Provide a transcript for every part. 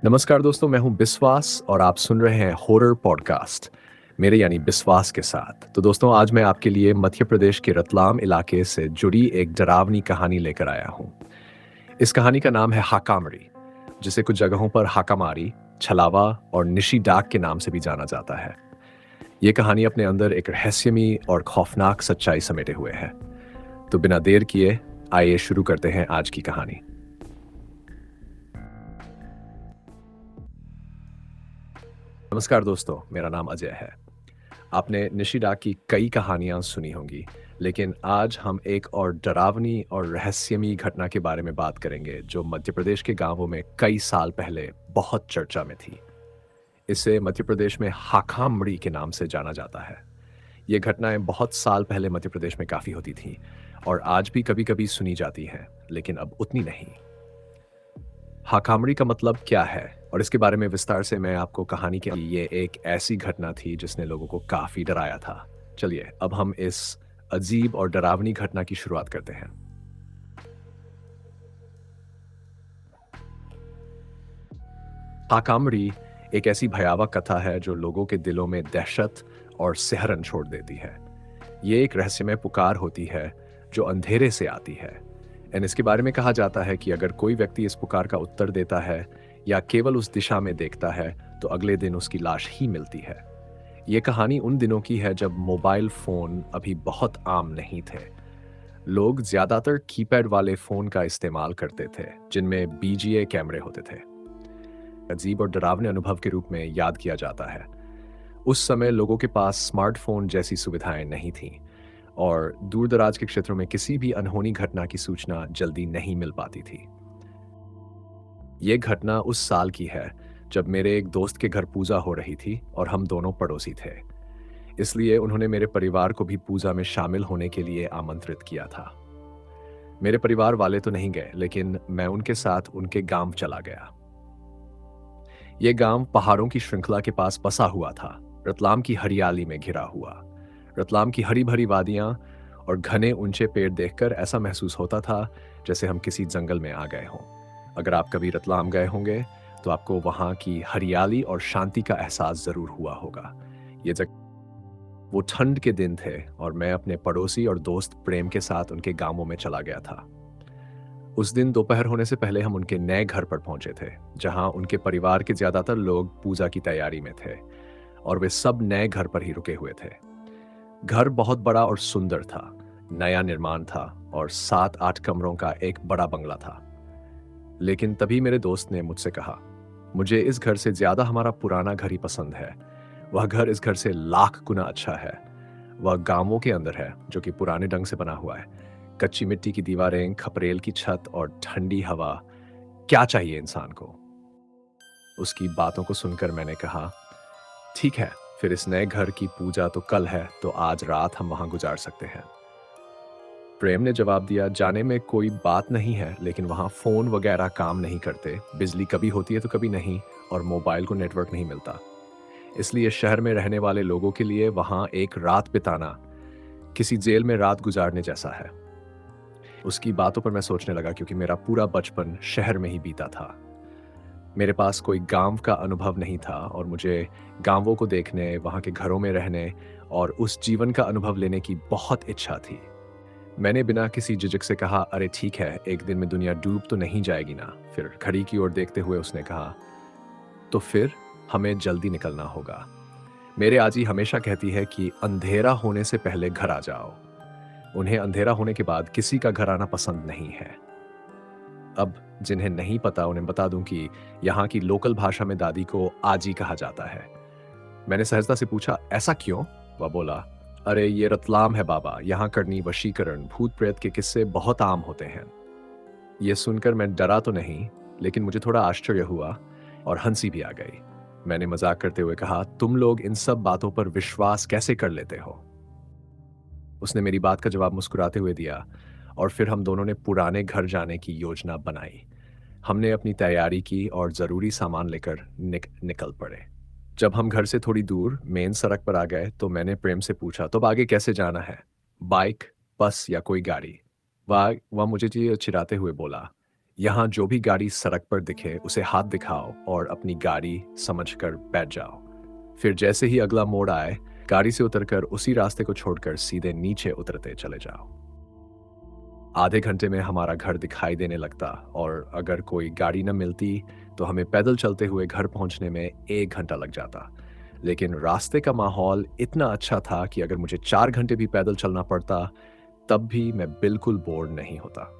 नमस्कार दोस्तों, मैं हूं बिस्वास और आप सुन रहे हैं हॉरर पॉडकास्ट मेरे यानी बिस्वास के साथ। तो दोस्तों, आज मैं आपके लिए मध्य प्रदेश के रतलाम इलाके से जुड़ी एक डरावनी कहानी लेकर आया हूं। इस कहानी का नाम है हाकामरी, जिसे कुछ जगहों पर हाकामारी, छलावा और निशी डाक के नाम से भी जाना जाता है। ये कहानी अपने अंदर एक रहस्यमयी और खौफनाक सच्चाई समेटे हुए है। तो बिना देर किए आइए शुरू करते हैं आज की कहानी। नमस्कार दोस्तों, मेरा नाम अजय है। आपने निशिदा की कई कहानियां सुनी होंगी, लेकिन आज हम एक और डरावनी और रहस्यमयी घटना के बारे में बात करेंगे जो मध्य प्रदेश के गांवों में कई साल पहले बहुत चर्चा में थी। इसे मध्य प्रदेश में हाखामड़ी के नाम से जाना जाता है। ये घटनाएं बहुत साल पहले मध्य प्रदेश में काफी होती थीं और आज भी कभी-कभी सुनी जाती हैं, लेकिन अब उतनी नहीं। हाखामड़ी का मतलब क्या है और इसके बारे में विस्तार से मैं आपको कहानी के ये एक ऐसी घटना थी जिसने लोगों को काफी डराया था। चलिए अब हम इस अजीब और डरावनी घटना की शुरुआत करते हैं। हाकामड़ी एक ऐसी भयावह कथा है जो लोगों के दिलों में दहशत और सिहरन छोड़ देती है। ये एक रहस्यमय पुकार होती है जो अंधेरे से आती है। एंड इसके बारे में कहा जाता है कि अगर कोई व्यक्ति इस पुकार का उत्तर देता है या केवल उस दिशा में देखता है तो अगले दिन उसकी लाश ही मिलती है। ये कहानी उन दिनों की है जब मोबाइल फोन अभी बहुत आम नहीं थे। लोग ज्यादातर कीपैड वाले फोन का इस्तेमाल करते थे जिनमें बीजीए कैमरे होते थे। अजीब और डरावने अनुभव के रूप में याद किया जाता है। उस समय लोगों के पास स्मार्टफोन जैसी सुविधाएं नहीं थीं और दूर दराज के क्षेत्रों में किसी भी अनहोनी घटना की सूचना जल्दी नहीं मिल पाती थी। ये घटना उस साल की है जब मेरे एक दोस्त के घर पूजा हो रही थी और हम दोनों पड़ोसी थे। इसलिए उन्होंने मेरे परिवार को भी पूजा में शामिल होने के लिए आमंत्रित किया था। मेरे परिवार वाले तो नहीं गए, लेकिन मैं उनके साथ उनके गांव चला गया। ये गांव पहाड़ों की श्रृंखला के पास बसा हुआ था, रतलाम की हरियाली में घिरा हुआ। रतलाम की हरी भरी वादियां और घने ऊंचे पेड़ देखकर ऐसा महसूस होता था जैसे हम किसी जंगल में आ गए हों। अगर आप कभी रतलाम गए होंगे तो आपको वहां की हरियाली और शांति का एहसास जरूर हुआ होगा। ये जगह वो ठंड के दिन थे और मैं अपने पड़ोसी और दोस्त प्रेम के साथ उनके गांवों में चला गया था। उस दिन दोपहर होने से पहले हम उनके नए घर पर पहुंचे थे, जहां उनके परिवार के ज्यादातर लोग पूजा की तैयारी में थे और वे सब नए घर पर ही रुके हुए थे। घर बहुत बड़ा और सुंदर था, नया निर्माण था और 7-8 कमरों का एक बड़ा बंगला था। लेकिन तभी मेरे दोस्त ने मुझसे कहा, मुझे इस घर से ज्यादा हमारा पुराना घर ही पसंद है। वह घर इस घर से लाख गुना अच्छा है। वह गांवों के अंदर है जो कि पुराने ढंग से बना हुआ है। कच्ची मिट्टी की दीवारें, खपरेल की छत और ठंडी हवा। क्या चाहिए इंसान को? उसकी बातों को सुनकर मैंने कहा, ठीक है, फिर इस नए घर की पूजा तो कल है, तो आज रात हम वहां गुजार सकते हैं। प्रेम ने जवाब दिया, जाने में कोई बात नहीं है, लेकिन वहां फोन वगैरह काम नहीं करते, बिजली कभी होती है तो कभी नहीं, और मोबाइल को नेटवर्क नहीं मिलता। इसलिए शहर में रहने वाले लोगों के लिए वहां एक रात बिताना किसी जेल में रात गुजारने जैसा है। उसकी बातों पर मैं सोचने लगा क्योंकि मेरा पूरा बचपन शहर में ही बीता था। मेरे पास कोई गांव का अनुभव नहीं था और मुझे गांवों को देखने, वहां के घरों में रहने और उस जीवन का अनुभव लेने की बहुत इच्छा थी। मैंने बिना किसी झिझक से कहा, अरे ठीक है, एक दिन में दुनिया डूब तो नहीं जाएगी ना। फिर घड़ी की ओर देखते हुए उसने कहा, तो फिर हमें जल्दी निकलना होगा। मेरे आजी हमेशा कहती है कि अंधेरा होने से पहले घर आ जाओ। उन्हें अंधेरा होने के बाद किसी का घर आना पसंद नहीं है। अब जिन्हें नहीं पता उन्हें बता दूं कि यहाँ की लोकल भाषा में दादी को आजी कहा जाता है। मैंने सहजता से पूछा, ऐसा क्यों? वह बोला, अरे ये रतलाम है बाबा, यहाँ करनी, वशीकरण, भूत प्रेत के किस्से बहुत आम होते हैं। ये सुनकर मैं डरा तो नहीं, लेकिन मुझे थोड़ा आश्चर्य हुआ और हंसी भी आ गई। मैंने मजाक करते हुए कहा, तुम लोग इन सब बातों पर विश्वास कैसे कर लेते हो? उसने मेरी बात का जवाब मुस्कुराते हुए दिया और फिर हम दोनों ने पुराने घर जाने की योजना बनाई। हमने अपनी तैयारी की और जरूरी सामान लेकर निकल पड़े। जब हम घर से थोड़ी दूर मेन सड़क पर आ गए तो मैंने प्रेम से पूछा, तो अब आगे कैसे जाना है? बाइक, बस या कोई गाड़ी? वह मुझे चिढ़ाते हुए बोला, यहाँ जो भी गाड़ी सड़क पर दिखे उसे हाथ दिखाओ और अपनी गाड़ी समझकर बैठ जाओ। फिर जैसे ही अगला मोड़ आए, गाड़ी से उतरकर उसी रास्ते को छोड़कर सीधे नीचे उतरते चले जाओ। आधे घंटे में हमारा घर दिखाई देने लगता और अगर कोई गाड़ी न मिलती तो हमें पैदल चलते हुए घर पहुंचने में 1 घंटा लग जाता। लेकिन रास्ते का माहौल इतना अच्छा था कि अगर मुझे 4 घंटे भी पैदल चलना पड़ता तब भी मैं बिल्कुल बोर नहीं होता।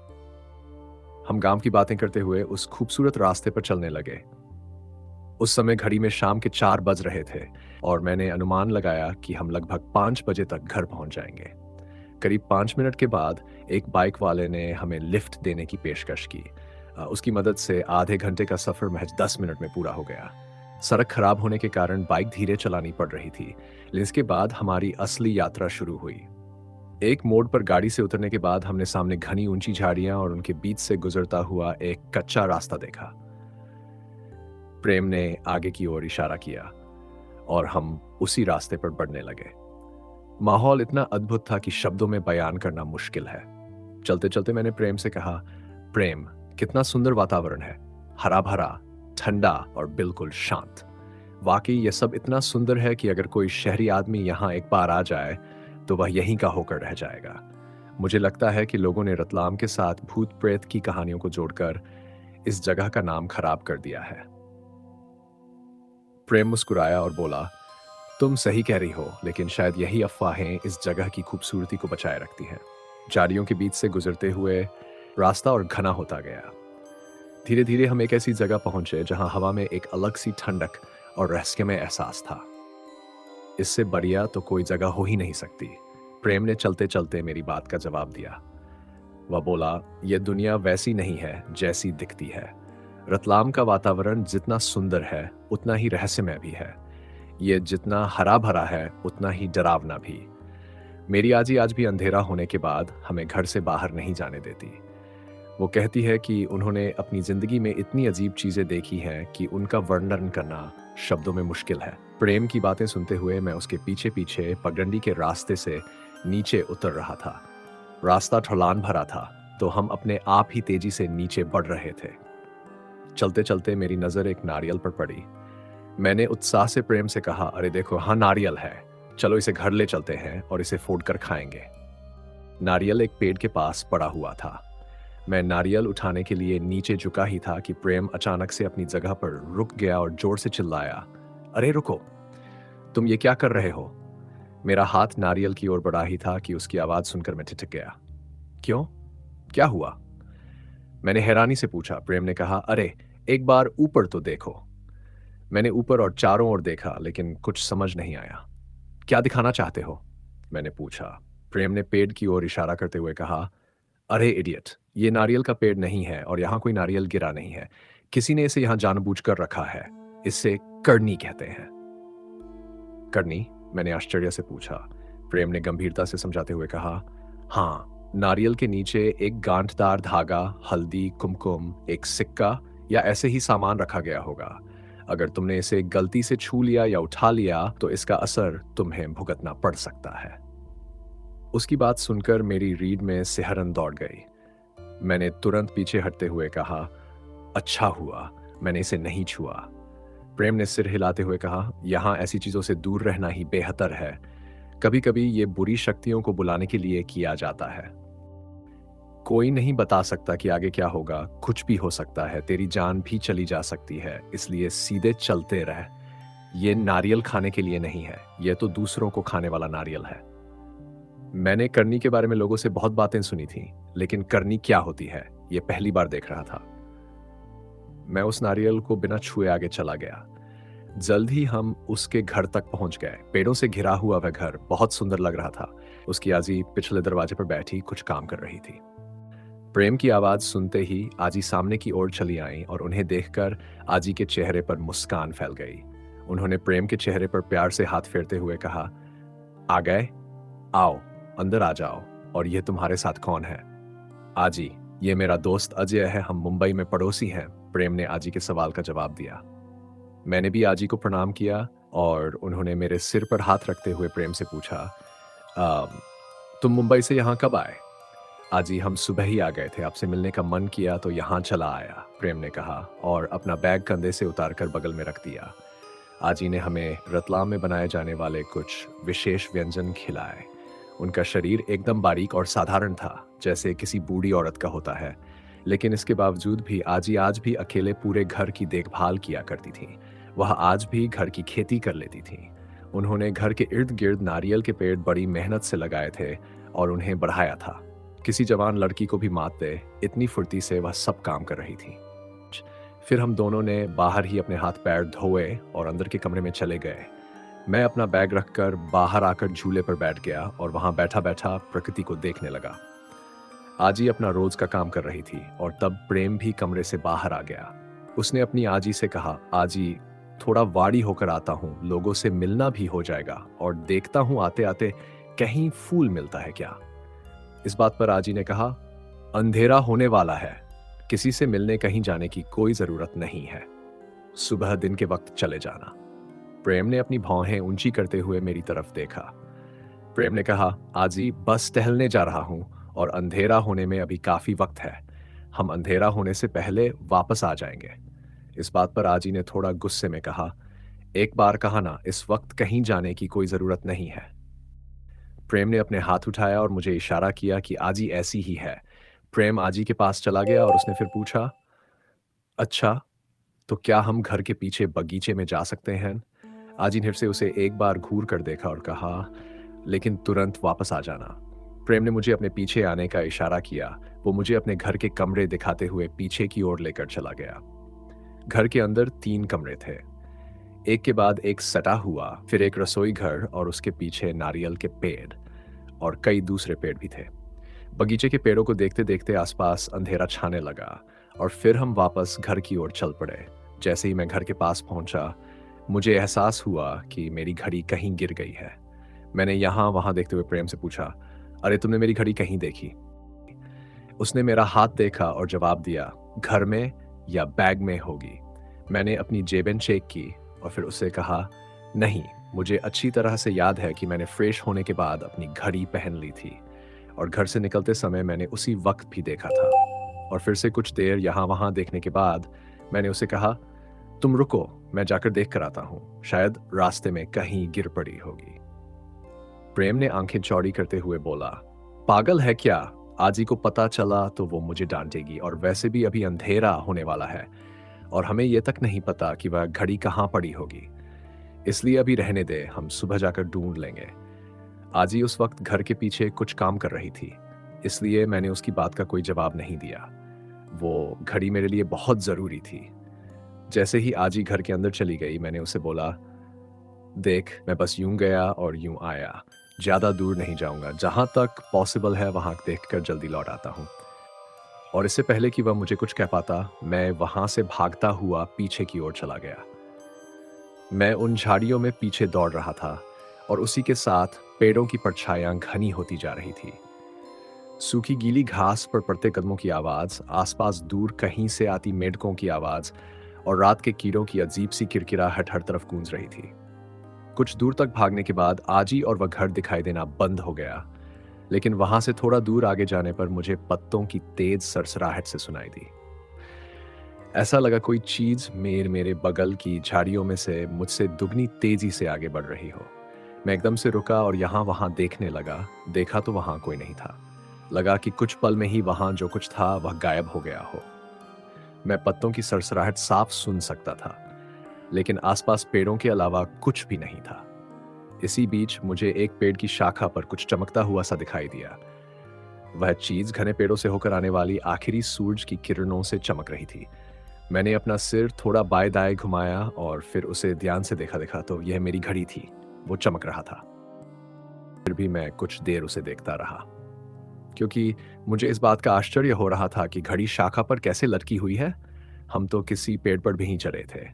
हम गांव की बातें करते हुए उस खूबसूरत रास्ते पर चलने लगे। उस समय घड़ी में शाम के 4 बज रहे थे और मैंने अनुमान लगाया कि हम लगभग 5 बजे तक घर पहुंच जाएंगे। करीब 5 मिनट के बाद एक बाइक वाले ने हमें लिफ्ट देने की पेशकश की। उसकी मदद से आधे घंटे का सफर महज 10 मिनट में पूरा हो गया। सड़क खराब होने के कारण बाइक धीरे चलानी पड़ रही थी, लेकिन इसके बाद हमारी असली यात्रा शुरू हुई। एक मोड़ पर गाड़ी से उतरने के बाद हमने सामने घनी ऊंची झाड़ियां और उनके बीच से गुजरता हुआ एक कच्चा रास्ता देखा। प्रेम ने आगे की ओर इशारा किया और हम उसी रास्ते पर बढ़ने लगे। माहौल इतना अद्भुत था कि शब्दों में बयान करना मुश्किल है। चलते चलते मैंने प्रेम से कहा, प्रेम, कितना सुंदर वातावरण है, हरा भरा, ठंडा और बिल्कुल शांत। वाकई यह सब इतना सुंदर है कि अगर कोई शहरी आदमी यहाँ एक बार आ जाए तो वह यहीं का होकर रह जाएगा। मुझे लगता है कि लोगों ने रतलाम के साथ भूत प्रेत की कहानियों को जोड़कर इस जगह का नाम खराब कर दिया है। प्रेम मुस्कुराया और बोला, तुम सही कह रही हो, लेकिन शायद यही अफवाहें इस जगह की खूबसूरती को बचाए रखती हैं। झाड़ियों के बीच से गुजरते हुए रास्ता और घना होता गया। धीरे धीरे हम एक ऐसी जगह पहुंचे जहां हवा में एक अलग सी ठंडक और रहस्यमय एहसास था। इससे बढ़िया तो कोई जगह हो ही नहीं सकती। प्रेम ने चलते चलते मेरी बात का जवाब दिया। वह बोला, यह दुनिया वैसी नहीं है जैसी दिखती है। रतलाम का वातावरण जितना सुंदर है उतना ही रहस्यमय भी है। ये जितना हरा भरा है उतना ही डरावना भी। मेरी आजी आज भी अंधेरा होने के बाद हमें घर से बाहर नहीं जाने देती। वो कहती है कि उन्होंने अपनी जिंदगी में इतनी अजीब चीजें देखी हैं कि उनका वर्णन करना शब्दों में मुश्किल है। प्रेम की बातें सुनते हुए मैं उसके पीछे पीछे पगडंडी के रास्ते से नीचे उतर रहा था। रास्ता ढलान भरा था तो हम अपने आप ही तेजी से नीचे बढ़ रहे थे। चलते चलते मेरी नजर एक नारियल पर पड़ी। मैंने उत्साह से प्रेम से कहा, अरे देखो, हाँ नारियल है, चलो इसे घर ले चलते हैं और इसे फोड़ कर खाएंगे। नारियल एक पेड़ के पास पड़ा हुआ था। मैं नारियल उठाने के लिए नीचे झुका ही था कि प्रेम अचानक से अपनी जगह पर रुक गया और जोर से चिल्लाया, अरे रुको, तुम ये क्या कर रहे हो? मेरा हाथ नारियल की ओर बढ़ा ही था कि उसकी आवाज सुनकर मैं ठिठक गया। क्यों? क्या हुआ? मैंने हैरानी से पूछा। प्रेम ने कहा, अरे एक बार ऊपर तो देखो। मैंने ऊपर और चारों ओर देखा लेकिन कुछ समझ नहीं आया। क्या दिखाना चाहते हो? मैंने पूछा। प्रेम ने पेड़ की ओर इशारा करते हुए कहा, अरे इडियट, ये नारियल का पेड़ नहीं है और यहाँ कोई नारियल गिरा नहीं है। किसी ने इसे यहाँ जानबूझकर रखा है। इसे करनी कहते हैं। करनी? मैंने आश्चर्य से पूछा। प्रेम ने गंभीरता से समझाते हुए कहा, हाँ, नारियल के नीचे एक गांठदार धागा, हल्दी, कुमकुम, एक सिक्का या ऐसे ही सामान रखा गया होगा। अगर तुमने इसे गलती से छू लिया या उठा लिया तो इसका असर तुम्हें भुगतना पड़ सकता है। उसकी बात सुनकर मेरी रीढ़ में सिहरन दौड़ गई। मैंने तुरंत पीछे हटते हुए कहा, अच्छा हुआ मैंने इसे नहीं छुआ। प्रेम ने सिर हिलाते हुए कहा, यहां ऐसी चीजों से दूर रहना ही बेहतर है। कभी कभी ये बुरी शक्तियों को बुलाने के लिए किया जाता है। कोई नहीं बता सकता कि आगे क्या होगा, कुछ भी हो सकता है, तेरी जान भी चली जा सकती है, इसलिए सीधे चलते रह। ये नारियल खाने के लिए नहीं है, यह तो दूसरों को खाने वाला नारियल है। मैंने करनी के बारे में लोगों से बहुत बातें सुनी थी, लेकिन करनी क्या होती है यह पहली बार देख रहा था। मैं उस नारियल को बिना छुए आगे चला गया। जल्द ही हम उसके घर तक पहुंच गए। पेड़ों से घिरा हुआ वह घर बहुत सुंदर लग रहा था। उसकी आजी पिछले दरवाजे पर बैठी कुछ काम कर रही थी। प्रेम की आवाज सुनते ही आजी सामने की ओर चली आई और उन्हें देखकर आजी के चेहरे पर मुस्कान फैल गई। उन्होंने प्रेम के चेहरे पर प्यार से हाथ फेरते हुए कहा, आ गए? आओ, अंदर आ जाओ। और यह तुम्हारे साथ कौन है? आजी, ये मेरा दोस्त अजय है, हम मुंबई में पड़ोसी हैं। प्रेम ने आजी के सवाल का जवाब दिया। मैंने भी आजी को प्रणाम किया और उन्होंने मेरे सिर पर हाथ रखते हुए प्रेम से पूछा, "तुम मुंबई से यहाँ कब आए?" आज ही हम सुबह ही आ गए थे, आपसे मिलने का मन किया तो यहाँ चला आया, प्रेम ने कहा और अपना बैग कंधे से उतारकर बगल में रख दिया। आजी ने हमें रतलाम में बनाए जाने वाले कुछ विशेष व्यंजन खिलाए। उनका शरीर एकदम बारीक और साधारण था, जैसे किसी बूढ़ी औरत का होता है। लेकिन इसके बावजूद भी आजी आज भी अकेले पूरे घर की देखभाल किया करती थी। वह आज भी घर की खेती कर लेती थी। उन्होंने घर के इर्द गिर्द नारियल के पेड़ बड़ी मेहनत से लगाए थे और उन्हें बढ़ाया था। किसी जवान लड़की को भी मात दे, इतनी फुर्ती से वह सब काम कर रही थी। फिर हम दोनों ने बाहर ही अपने हाथ पैर धोए और अंदर के कमरे में चले गए। मैं अपना बैग रखकर बाहर आकर झूले पर बैठ गया और वहां बैठा बैठा प्रकृति को देखने लगा। आजी अपना रोज का काम कर रही थी और तब प्रेम भी कमरे से बाहर आ गया। उसने अपनी आजी से कहा, आजी थोड़ा वाड़ी होकर आता हूँ, लोगों से मिलना भी हो जाएगा और देखता हूँ आते आते कहीं फूल मिलता है क्या। इस बात पर आजी ने कहा, अंधेरा होने वाला है, किसी से मिलने कहीं जाने की कोई जरूरत नहीं है, सुबह दिन के वक्त चले जाना। प्रेम ने अपनी भौहें ऊंची करते हुए मेरी तरफ देखा। प्रेम ने कहा, आजी बस टहलने जा रहा हूं और अंधेरा होने में अभी काफी वक्त है, हम अंधेरा होने से पहले वापस आ जाएंगे। इस बात पर आजी ने थोड़ा गुस्से में कहा, एक बार कहा ना, इस वक्त कहीं जाने की कोई जरूरत नहीं है। प्रेम ने अपने हाथ उठाया और मुझे इशारा किया कि आजी ऐसी ही है। प्रेम आजी के पास चला गया और उसने फिर पूछा, अच्छा, तो क्या हम घर के पीछे बगीचे में जा सकते हैं? आजी ने फिर से उसे एक बार घूर कर देखा और कहा, लेकिन तुरंत वापस आ जाना। प्रेम ने मुझे अपने पीछे आने का इशारा किया। वो मुझे अपने घर के कमरे दिखाते हुए पीछे की ओर लेकर चला गया। घर के अंदर 3 कमरे थे, एक के बाद एक सटा हुआ, फिर एक रसोई घर और उसके पीछे नारियल के पेड़ और कई दूसरे पेड़ भी थे। बगीचे के पेड़ों को देखते देखते आसपास अंधेरा छाने लगा और फिर हम वापस घर की ओर चल पड़े। जैसे ही मैं घर के पास पहुंचा, मुझे एहसास हुआ कि मेरी घड़ी कहीं गिर गई है। मैंने यहाँ वहां देखते हुए प्रेम से पूछा, अरे तुमने मेरी घड़ी कहीं देखी? उसने मेरा हाथ देखा और जवाब दिया, घर में या बैग में होगी। मैंने अपनी जेबें चेक की और फिर उससे कहा, नहीं, मुझे अच्छी तरह से याद है कि मैंने फ्रेश होने के बाद अपनी घड़ी पहन ली थी और घर से निकलते समय मैंने उसी वक्त भी देखा था। और फिर से कुछ देर यहाँ वहाँ देखने के बाद मैंने उसे कहा, तुम रुको, मैं जाकर देख कर आता हूँ, शायद रास्ते में कहीं गिर पड़ी होगी। प्रेम ने आंखें चौड़ी करते हुए बोला, पागल है क्या? आजी को पता चला तो वो मुझे डांटेगी और वैसे भी अभी अंधेरा होने वाला है और हमें यह तक नहीं पता कि वह घड़ी कहाँ पड़ी होगी। इसलिए अभी रहने दे, हम सुबह जाकर ढूंढ लेंगे। आजी उस वक्त घर के पीछे कुछ काम कर रही थी, इसलिए मैंने उसकी बात का कोई जवाब नहीं दिया। वो घड़ी मेरे लिए बहुत जरूरी थी। जैसे ही आजी घर के अंदर चली गई, मैंने उसे बोला, देख, मैं बस यूं गया और यूं आया, ज्यादा दूर नहीं जाऊंगा, जहां तक पॉसिबल है वहां देखकर जल्दी लौट आता हूं। और इससे पहले कि वह मुझे कुछ कह पाता, मैं वहां से भागता हुआ पीछे की ओर चला गया। मैं उन झाड़ियों में पीछे दौड़ रहा था और उसी के साथ पेड़ों की परछाइयां घनी होती जा रही थी। सूखी गीली घास पर पड़ते कदमों की आवाज, आसपास दूर कहीं से आती मेंढकों की आवाज और रात के कीड़ों की अजीब सी किरकिराहट हर तरफ गूंज रही थी। कुछ दूर तक भागने के बाद आजी और वह घर दिखाई देना बंद हो गया, लेकिन वहां से थोड़ा दूर आगे जाने पर मुझे पत्तों की तेज सरसराहट से सुनाई दी। ऐसा लगा कोई चीज मेरे बगल की झाड़ियों में से मुझसे दुगनी तेजी से आगे बढ़ रही हो। मैं एकदम से रुका और यहाँ वहां देखने लगा। देखा तो वहां कोई नहीं था। लगा कि कुछ पल में ही वहां जो कुछ था वह गायब हो गया हो। मैं पत्तों की सरसराहट साफ सुन सकता था, लेकिन आसपास पेड़ों के अलावा कुछ भी नहीं था। इसी बीच मुझे एक पेड़ की शाखा पर कुछ चमकता हुआ सा दिखाई दिया। वह चीज घने पेड़ों से होकर आने वाली आखिरी सूरज की किरणों से चमक रही थी। मैंने अपना सिर थोड़ा बाएं दाएं घुमाया और फिर उसे ध्यान से देखा तो यह मेरी घड़ी थी। वो चमक रहा था। फिर भी मैं कुछ देर उसे देखता रहा, क्योंकि मुझे इस बात का आश्चर्य हो रहा था कि घड़ी शाखा पर कैसे लटकी हुई है। हम तो किसी पेड़ पर भी नहीं चढ़े थे।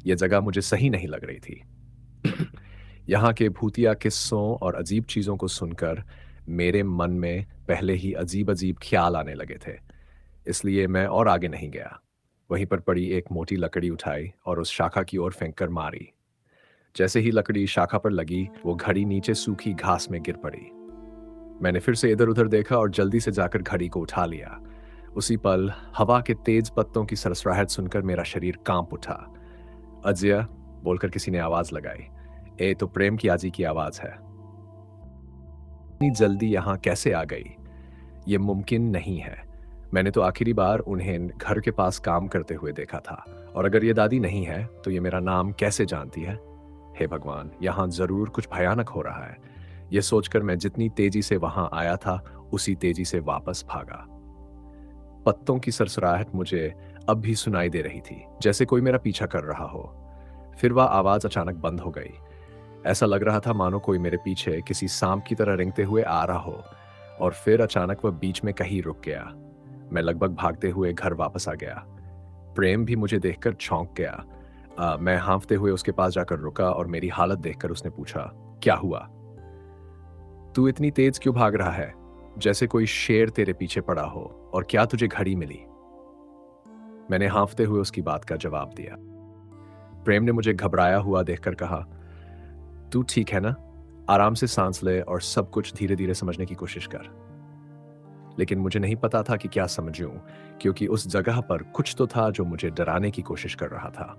यह जगह मुझे सही नहीं लग रही थी। यहाँ के भूतिया किस्सों और अजीब चीजों को सुनकर मेरे मन में पहले ही अजीब अजीब ख्याल आने लगे थे, इसलिए मैं और आगे नहीं गया। वहीं पर पड़ी एक मोटी लकड़ी उठाई और उस शाखा की ओर फेंक कर मारी। जैसे ही लकड़ी शाखा पर लगी, वो घड़ी नीचे सूखी घास में गिर पड़ी। मैंने फिर से इधर-उधर देखा और जल्दी से जाकर घड़ी को उठा लिया। उसी पल हवा के तेज पत्तों की सरसराहट सुनकर मेरा शरीर कांप उठा। अजय बोलकर किसी ने आवाज लगाई। ए तो प्रेम की आजी की आवाज है। इतनी जल्दी यहाँ कैसे आ गई? ये मुमकिन नहीं है। मैंने तो आखिरी बार उन्हें घर के पास काम करते हुए देखा था, और अगर ये दादी नहीं है तो ये मेरा नाम कैसे जानती है? हे भगवान, यहाँ जरूर कुछ भयानक हो रहा है। ये सोचकर मैं जितनी तेजी से वहां आया था उसी तेजी से वापस भागा। पत्तों की सरसराहट मुझे अब भी सुनाई दे रही थी, जैसे कोई मेरा पीछा कर रहा हो। फिर वह आवाज अचानक बंद हो गई। ऐसा लग रहा था मानो कोई मेरे पीछे किसी सांप की तरह रेंगते हुए आ रहा हो, और फिर अचानक वह बीच में कहीं रुक गया। मैं लगभग भागते हुए घर वापस आ गया। प्रेम भी मुझे देखकर चौंक गया। मैं हाँफते हुए उसके पास जाकर रुका और मेरी हालत देखकर उसने पूछा, क्या हुआ? तू इतनी तेज क्यों भाग रहा है? जैसे कोई शेर तेरे पीछे पड़ा हो। और क्या तुझे घड़ी मिली? मैंने हाँफते हुए उसकी बात का जवाब दिया। प्रेम ने मुझे घबराया हुआ देखकर कहा, तू ठीक है ना? आराम से सांस ले और सब कुछ धीरे धीरे समझने की कोशिश कर। लेकिन मुझे नहीं पता था कि क्या समझूं, क्योंकि उस जगह पर कुछ तो था जो मुझे डराने की कोशिश कर रहा था।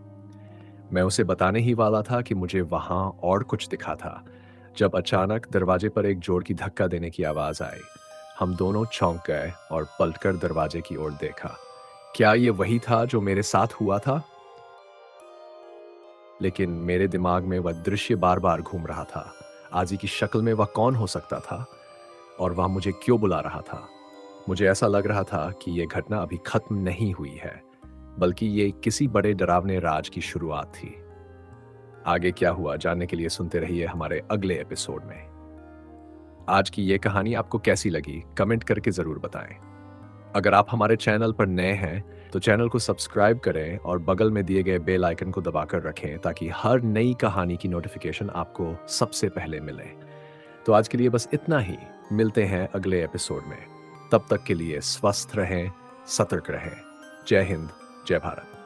मैं उसे बताने ही वाला था कि मुझे वहां और कुछ दिखा था, जब अचानक दरवाजे पर एक जोर की धक्का देने की आवाज आई। हम दोनों चौंक गए और पलटकर दरवाजे की ओर देखा। क्या ये वही था जो मेरे साथ हुआ था? लेकिन मेरे दिमाग में वह दृश्य बार बार घूम रहा था। आजी की शक्ल में वह कौन हो सकता था, और वह मुझे क्यों बुला रहा था? मुझे ऐसा लग रहा था कि यह घटना अभी खत्म नहीं हुई है, बल्कि ये किसी बड़े डरावने राज की शुरुआत थी। आगे क्या हुआ जानने के लिए सुनते रहिए हमारे अगले एपिसोड में। आज की ये कहानी आपको कैसी लगी कमेंट करके जरूर बताएं। अगर आप हमारे चैनल पर नए हैं तो चैनल को सब्सक्राइब करें और बगल में दिए गए बेल आइकन को दबाकर रखें, ताकि हर नई कहानी की नोटिफिकेशन आपको सबसे पहले मिले। तो आज के लिए बस इतना ही। मिलते हैं अगले एपिसोड में। तब तक के लिए स्वस्थ रहें, सतर्क रहें। जय हिंद, जय भारत।